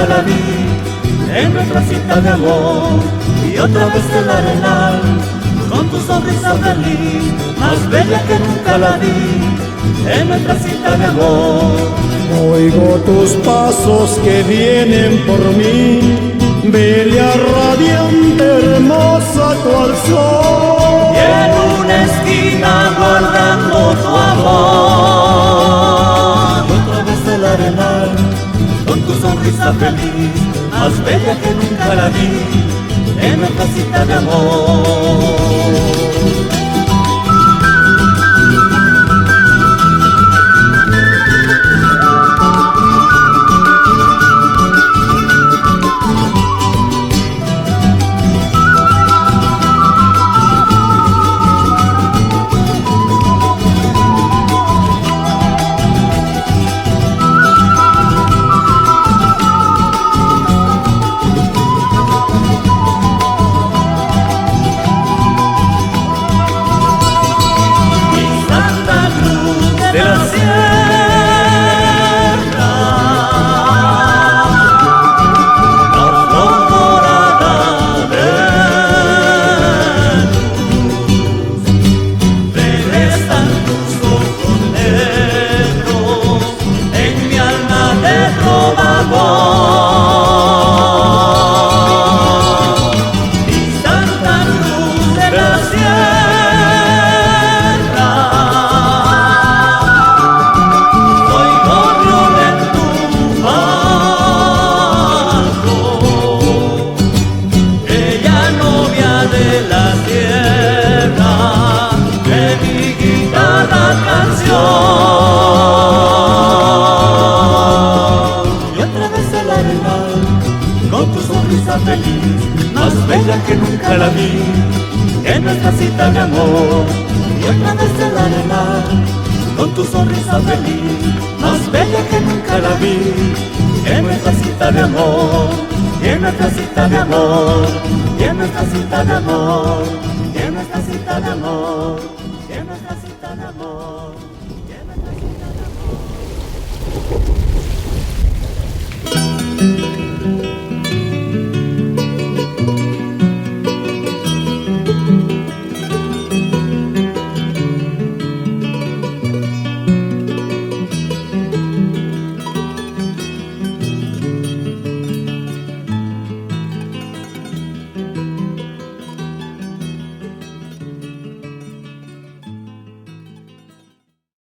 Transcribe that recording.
nunca la vi, en nuestra cita de amor. Y otra vez el arenal, con tu sonrisa feliz, más bella que nunca la vi, en nuestra cita de amor. Oigo tus pasos que vienen por mí, bella, radiante, hermosa cual sol. Y en una esquina guardando tu amor. Otra vez el arenal, con tu sonrisa feliz, más bella que nunca la vi, en nuestra cita de amor. Feliz, más bella que nunca la vi, en nuestra cita de amor. Y otra vez el arenal, con tu sonrisa feliz, más bella que nunca la vi, en nuestra cita de amor. Y en nuestra cita de amor, y en nuestra cita de amor, y en nuestra cita de amor, y en nuestra cita de amor, y en nuestra cita de amor.